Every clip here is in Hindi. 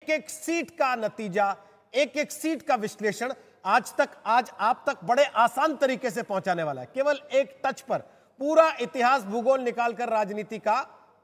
एक एक सीट का नतीजा, एक एक सीट का विश्लेषण आज आप तक बड़े आसान तरीके से पहुंचाने वाला है। केवल एक टच पर पूरा इतिहास भूगोल निकालकर राजनीति का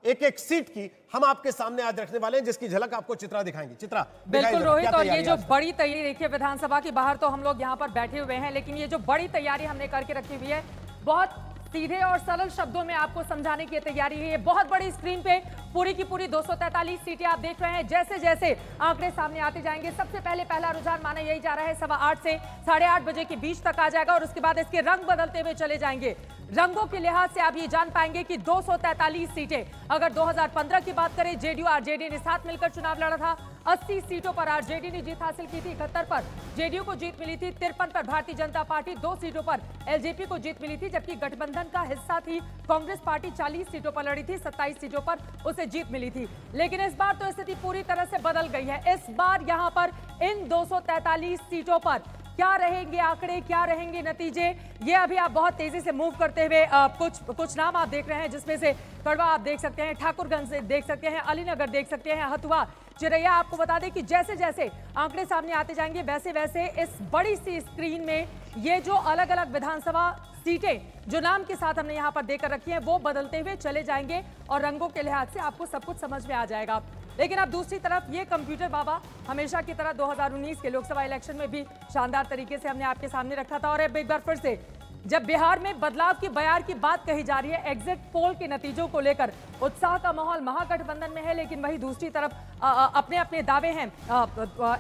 एक एक सीट की हम आपके सामने आज रखने वाले हैं, जिसकी झलक आपको चित्रा दिखाएंगे। चित्रा, बिल्कुल रोहित, और ये जो बड़ी तैयारी देखिए विधानसभा के बाहर तो हम लोग यहाँ पर बैठे हुए हैं, लेकिन ये जो बड़ी तैयारी हमने करके रखी हुई है, बहुत सीधे और सरल शब्दों में आपको समझाने की तैयारी है। ये बहुत बड़ी स्क्रीन पे पूरी की पूरी 243 सीटें आप देख रहे हैं। जैसे जैसे आंकड़े सामने आते जाएंगे, सबसे पहले पहला रुझान माना यही जा रहा है 8:15 से 8:30 बजे के बीच तक आ जाएगा, और उसके बाद इसके रंग बदलते हुए चले जाएंगे। रंगों के लिहाज से आप ये जान पाएंगे कि 243 सीटें, अगर 2015 की बात करें जेडीयू आरजेडी ने साथ मिलकर चुनाव लड़ा था, 80 सीटों पर आरजेडी ने जीत हासिल की थी, 71 पर जेडीयू को जीत मिली थी, 53 पर भारतीय जनता पार्टी, 2 सीटों पर एलजेपी को जीत मिली थी, जबकि गठबंधन का हिस्सा थी कांग्रेस पार्टी 40 सीटों पर लड़ी थी, 27 सीटों पर उसे जीत मिली थी। लेकिन इस बार तो स्थिति पूरी तरह से बदल गई है। इस बार यहां पर इन 243 सीटों पर क्या रहेंगे आंकड़े, क्या रहेंगे नतीजे, ये अभी आप बहुत तेजी से मूव करते हुए कुछ नाम आप देख रहे हैं, जिसमें से कड़वा आप देख सकते हैं, ठाकुरगंज से देख सकते हैं, अलीनगर देख सकते हैं, हथुआ, चिरैया। आपको बता दें कि जैसे जैसे आंकड़े सामने आते जाएंगे, वैसे वैसे इस बड़ी सी स्क्रीन में ये जो अलग अलग विधानसभा सीटें जो नाम के साथ हमने यहाँ पर देकर रखी हैं, वो बदलते हुए चले जाएंगे और रंगों के लिहाज से आपको सब कुछ समझ में आ जाएगा। लेकिन अब दूसरी तरफ ये कंप्यूटर बाबा हमेशा की तरह 2019 के लोकसभा इलेक्शन में भी शानदार तरीके से हमने आपके सामने रखा था, और अब एक बार फिर से जब बिहार में बदलाव की बयार की बात कही जा रही है, एग्जिट पोल के नतीजों को लेकर उत्साह का माहौल महागठबंधन में है, लेकिन वही दूसरी तरफ अपने अपने दावे हैं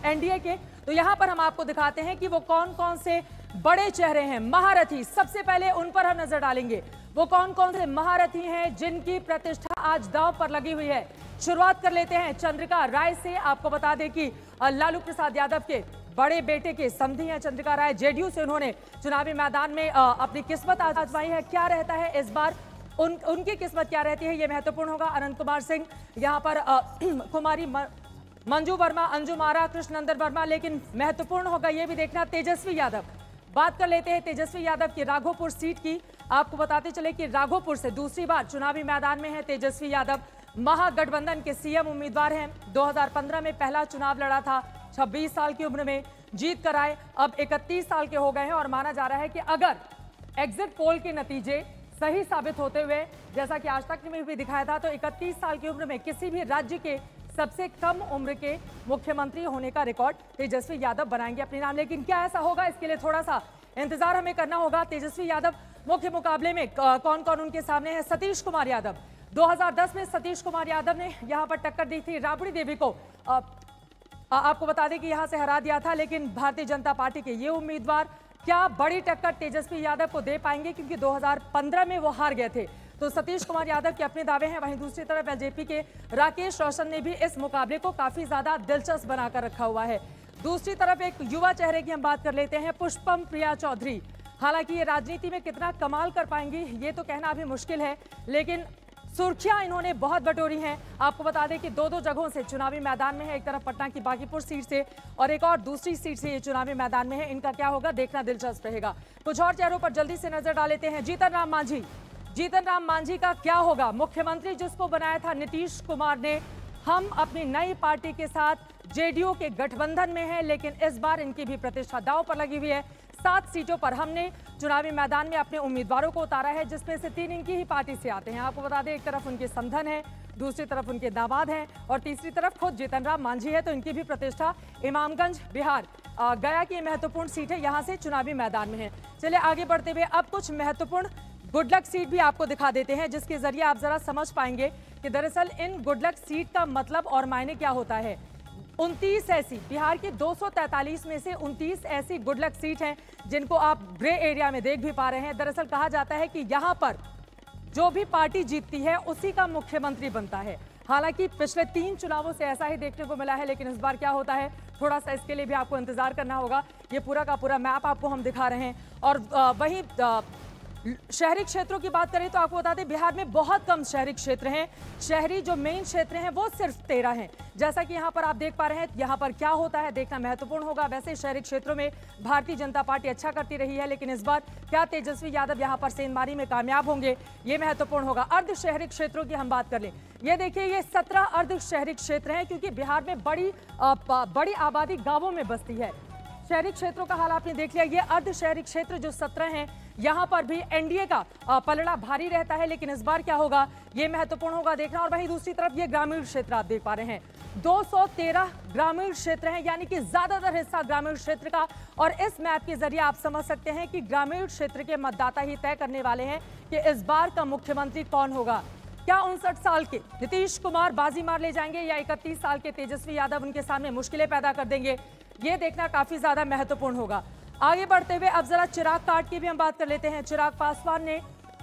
एनडीए के। तो यहाँ पर हम आपको दिखाते हैं कि वो कौन कौन से बड़े चेहरे हैं, महारथी। सबसे पहले उन पर हम नजर डालेंगे, वो कौन कौन से महारथी हैं जिनकी प्रतिष्ठा आज दांव पर लगी हुई है। शुरुआत कर लेते हैं चंद्रिका राय से। आपको बता दें कि लालू प्रसाद यादव के बड़े बेटे के समधी हैं चंद्रिका राय, जेडीयू से उन्होंने चुनावी मैदान में अपनी किस्मत आजमाई है। क्या रहता है इस बार उनकी किस्मत क्या रहती है, ये महत्वपूर्ण होगा। अनंत कुमार सिंह, यहाँ पर कुमारी मंजू वर्मा, अंजुम आरा, कृष्णनंदन वर्मा, लेकिन महत्वपूर्ण होगा ये भी देखना तेजस्वी यादव। बात कर लेते हैं तेजस्वी यादव की राघोपुर सीट की। आपको बताते चले कि राघोपुर से दूसरी बार चुनावी मैदान में है तेजस्वी यादव। महागठबंधन के सीएम उम्मीदवार हैं। 2015 में पहला चुनाव लड़ा था, 26 साल की उम्र में जीत कर आए, अब 31 साल के हो गए हैं, और माना जा रहा है कि अगर एग्जिट पोल के नतीजे सही साबित होते हुए, जैसा कि आज तक में भी दिखाया था, तो 31 साल की उम्र में किसी भी राज्य के सबसे कम उम्र के मुख्यमंत्री होने का रिकॉर्ड तेजस्वी यादव बनाएंगे अपने नाम। लेकिन क्या ऐसा होगा, इसके लिए थोड़ा सा इंतजार हमें करना होगा। तेजस्वी यादव मुख्य मुकाबले में कौन कौन उनके सामने है? सतीश कुमार यादव। 2010 में सतीश कुमार यादव ने यहां पर टक्कर दी थी राबड़ी देवी को। आपको बता दें कि यहां से हरा दिया था, लेकिन भारतीय जनता पार्टी के ये उम्मीदवार क्या बड़ी टक्कर तेजस्वी यादव को दे पाएंगे, क्योंकि 2015 में वो हार गए थे। तो सतीश कुमार यादव के अपने दावे हैं। वहीं दूसरी तरफ एलजेपी के राकेश रोशन ने भी इस मुकाबले को काफी ज्यादा दिलचस्प बनाकर रखा हुआ है। दूसरी तरफ एक युवा चेहरे की हम बात कर लेते हैं, पुष्पम प्रिया चौधरी। हालांकि ये राजनीति में कितना कमाल कर पाएंगी ये तो कहना अभी मुश्किल है, लेकिन सुर्खियां इन्होंने बहुत बटोरी हैं। आपको बता दें कि 2-2 जगहों से चुनावी मैदान में है, एक तरफ पटना की बागीपुर सीट से और एक और दूसरी सीट से ये चुनावी मैदान में है। इनका क्या होगा देखना दिलचस्प रहेगा। कुछ और चेहरों पर जल्दी से नजर डाल लेते हैं। जीतन राम मांझी। जीतन राम मांझी का क्या होगा? मुख्यमंत्री जिसको बनाया था नीतीश कुमार ने, हम अपनी नई पार्टी के साथ जेडीयू के गठबंधन में है, लेकिन इस बार इनकी भी प्रतिष्ठा दांव पर लगी हुई है। 7 सीटों पर हमने चुनावी मैदान में अपने उम्मीदवारों को उतारा है, जिसमें से 3 इनकी ही पार्टी से आते हैं। आपको बता दें, एक तरफ उनके समधन है, दूसरी तरफ उनके दामाद हैं, और तीसरी तरफ खुद जीतन राम मांझी है। तो इनकी भी प्रतिष्ठा इमामगंज बिहार गया की महत्वपूर्ण सीट है, यहाँ से चुनावी मैदान में है। चलिए आगे बढ़ते हुए अब कुछ महत्वपूर्ण गुडलक सीट भी आपको दिखा देते हैं, जिसके जरिए आप जरा समझ पाएंगे कि दरअसल इन गुडलक सीट का मतलब और मायने क्या होता है। 29 ऐसी बिहार की 243 में से 29 ऐसी गुडलक सीट हैं जिनको आप ग्रे एरिया में देख भी पा रहे हैं। दरअसल कहा जाता है कि यहां पर जो भी पार्टी जीतती है उसी का मुख्यमंत्री बनता है। हालांकि पिछले 3 चुनावों से ऐसा ही देखने को मिला है, लेकिन इस बार क्या होता है थोड़ा सा इसके लिए भी आपको इंतजार करना होगा। ये पूरा का पूरा मैप आपको हम दिखा रहे हैं। और वहीं शहरी क्षेत्रों की बात करें तो आपको बता दें बिहार में बहुत कम शहरी क्षेत्र हैं। शहरी जो मेन क्षेत्र हैं वो सिर्फ 13 हैं। जैसा कि यहाँ पर आप देख पा रहे हैं, यहाँ पर क्या होता है देखना महत्वपूर्ण होगा। वैसे शहरी क्षेत्रों में भारतीय जनता पार्टी अच्छा करती रही है, लेकिन इस बार क्या तेजस्वी यादव यहाँ पर सेंधमारी में कामयाब होंगे, ये महत्वपूर्ण होगा। अर्ध शहरी क्षेत्रों की हम बात कर लें, ये देखिए ये 17 अर्ध शहरी क्षेत्र हैं, क्योंकि बिहार में बड़ी आबादी गाँवों में बसती है। शहरी क्षेत्रों का हाल आपने देख लिया। ये अर्ध शहरी क्षेत्र जो 17 हैं, यहाँ पर भी एनडीए का पलड़ा भारी रहता है, लेकिन इस बार क्या होगा ये महत्वपूर्ण होगा देखना। और वहीं दूसरी तरफ ये ग्रामीण क्षेत्र आप देख पा रहे हैं, 213 ग्रामीण क्षेत्र हैं, यानी कि ज्यादातर हिस्सा ग्रामीण क्षेत्र का। और इस मैप के जरिए आप समझ सकते हैं कि ग्रामीण क्षेत्र के मतदाता ही तय करने वाले हैं कि इस बार का मुख्यमंत्री कौन होगा। क्या 59 साल के नीतीश कुमार बाजी मार ले जाएंगे या 31 साल के तेजस्वी यादव उनके सामने मुश्किलें पैदा कर देंगे, ये देखना काफी ज्यादा महत्वपूर्ण होगा। आगे बढ़ते हुए अब जरा चिराग काट की भी हम बात कर लेते हैं। चिराग पासवान ने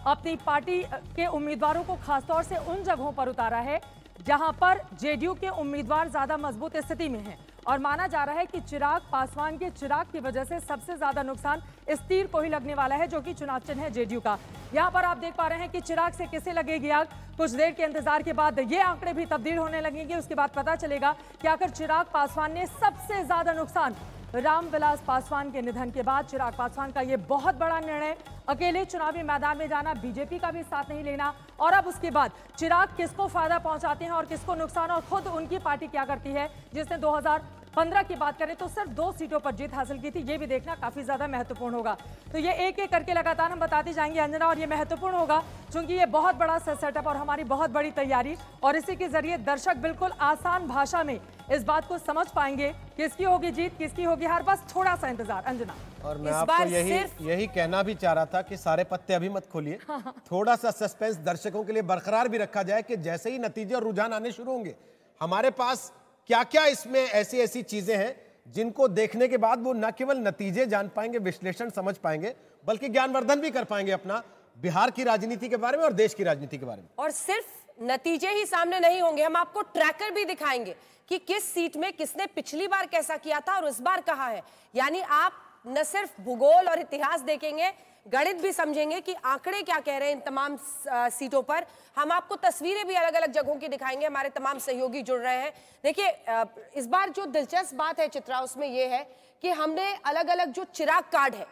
अपनी पार्टी के उम्मीदवारों को खासतौर से उन जगहों पर उतारा है जहां पर जेडीयू के उम्मीदवार ज्यादा मजबूत स्थिति में हैं, और माना जा रहा है कि चिराग पासवान के चिराग की वजह से सबसे ज्यादा नुकसान इस तीर को ही लगने वाला है, जो कि चुनाव चिन्ह है जेडीयू का। यहाँ पर आप देख पा रहे हैं कि चिराग से किसे लगेगी आग। कुछ देर के इंतजार के बाद ये आंकड़े भी तब्दील होने लगेंगे। उसके बाद पता चलेगा कि आखिर चिराग पासवान ने सबसे ज्यादा नुकसान रामविलास पासवान के निधन के बाद चिराग पासवान का ये बहुत बड़ा निर्णय, अकेले चुनावी मैदान में जाना, बीजेपी का भी साथ नहीं लेना, और अब उसके बाद चिराग किसको फायदा पहुंचाते हैं और किसको नुकसान, और खुद उनकी पार्टी क्या करती है जिसने 2015 की बात करें तो सिर्फ 2 सीटों पर जीत हासिल की थी, ये भी देखना काफी ज्यादा महत्वपूर्ण होगा। तो ये एक एक करके लगातार हम बताते जाएंगे अंजना, और ये महत्वपूर्ण होगा क्योंकि ये बहुत बड़ा सेटअप और हमारी बहुत बड़ी तैयारी, और इसी के जरिए दर्शक बिल्कुल आसान भाषा में इस बात को समझ पाएंगे किसकी होगी जीत, किसकी होगी हार। बस थोड़ा सा इंतजार अंजना। और मैं आपको यही कहना भी चाह रहा था कि सारे पत्ते अभी मत खोलिए, थोड़ा सा सस्पेंस दर्शकों के लिए बरकरार भी रखा जाए कि जैसे ही नतीजे और रुझान आने शुरू होंगे, हमारे पास क्या क्या इसमें ऐसी चीजें हैं जिनको देखने के बाद वो न केवल नतीजे जान पाएंगे, विश्लेषण समझ पाएंगे, बल्कि ज्ञानवर्धन भी कर पाएंगे अपना बिहार की राजनीति के बारे में और देश की राजनीति के बारे में। और सिर्फ नतीजे ही सामने नहीं होंगे, हम आपको ट्रैकर भी दिखाएंगे कि किस सीट में किसने पिछली बार कैसा किया था और इस बार कहां है। यानी आप न सिर्फ भूगोल और इतिहास देखेंगे, गणित भी समझेंगे कि आंकड़े क्या कह रहे हैं इन तमाम सीटों पर। हम आपको तस्वीरें भी अलग अलग जगहों की दिखाएंगे, हमारे तमाम सहयोगी जुड़ रहे हैं। देखिए इस बार जो दिलचस्प बात है चित्रा, उसमें यह है कि हमने अलग अलग जो चिराग कार्ड है,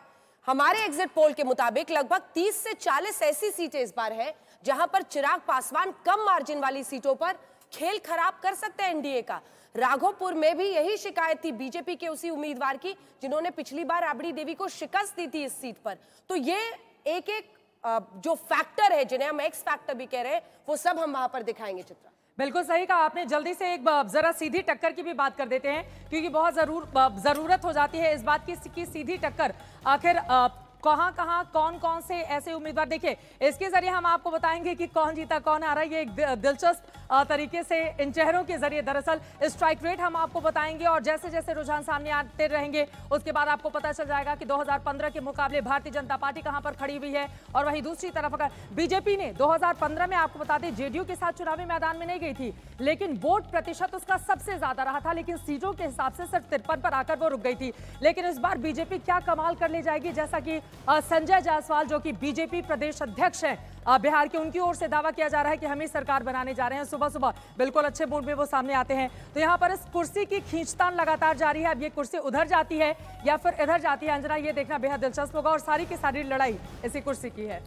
हमारे एग्जिट पोल के मुताबिक लगभग 30 से 40 ऐसी सीटें इस बार है जहां पर चिराग पासवान कम मार्जिन वाली सीटों पर खेल खराब कर सकते हैं एनडीए का। राघोपुर में भी यही शिकायत थी बीजेपी के उसी उम्मीदवार की जिन्होंने पिछली बार राबड़ी देवी को शिकस्त दी थी इस सीट पर। तो ये एक एक जो फैक्टर है, जिन्हें हम एक्स फैक्टर भी कह रहे हैं, वो सब हम वहां पर दिखाएंगे चित्रा। बिल्कुल सही कहा आपने। जल्दी से एक जरा सीधी टक्कर की भी बात कर देते हैं, क्योंकि बहुत जरूरत हो जाती है इस बात की सीधी टक्कर आखिर कहां कहां कौन कौन से ऐसे उम्मीदवार। देखिए इसके जरिए हम आपको बताएंगे कि कौन जीता कौन आ रहा है। ये एक दिलचस्प तरीके से इन चेहरों के जरिए दरअसल स्ट्राइक रेट हम आपको बताएंगे, और जैसे जैसे रुझान सामने आते रहेंगे उसके बाद आपको पता चल जाएगा कि 2015 के मुकाबले भारतीय जनता पार्टी कहां पर खड़ी हुई है। और वहीं दूसरी तरफ अगर बीजेपी ने 2015 में आपको बता दें जेडीयू के साथ चुनावी मैदान में नहीं गई थी, लेकिन वोट प्रतिशत उसका सबसे ज्यादा रहा था, लेकिन सीटों के हिसाब से सिर्फ 53 पर आकर वो रुक गई थी। लेकिन इस बार बीजेपी क्या कमाल कर ले जाएगी, जैसा कि संजय जायसवाल जो कि बीजेपी प्रदेश अध्यक्ष हैं बिहार के, उनकी ओर से दावा किया जा रहा है कि हम ही सरकार बनाने जा रहे हैं। सुबह सुबह बिल्कुल अच्छे मूड में वो सामने आते हैं। तो यहाँ पर इस कुर्सी की खींचतान लगातार जारी है। अब ये कुर्सी उधर जाती है या फिर इधर जाती है अंजना, ये देखना बेहद दिलचस्प होगा, और सारी की सारी लड़ाई इसी कुर्सी की है।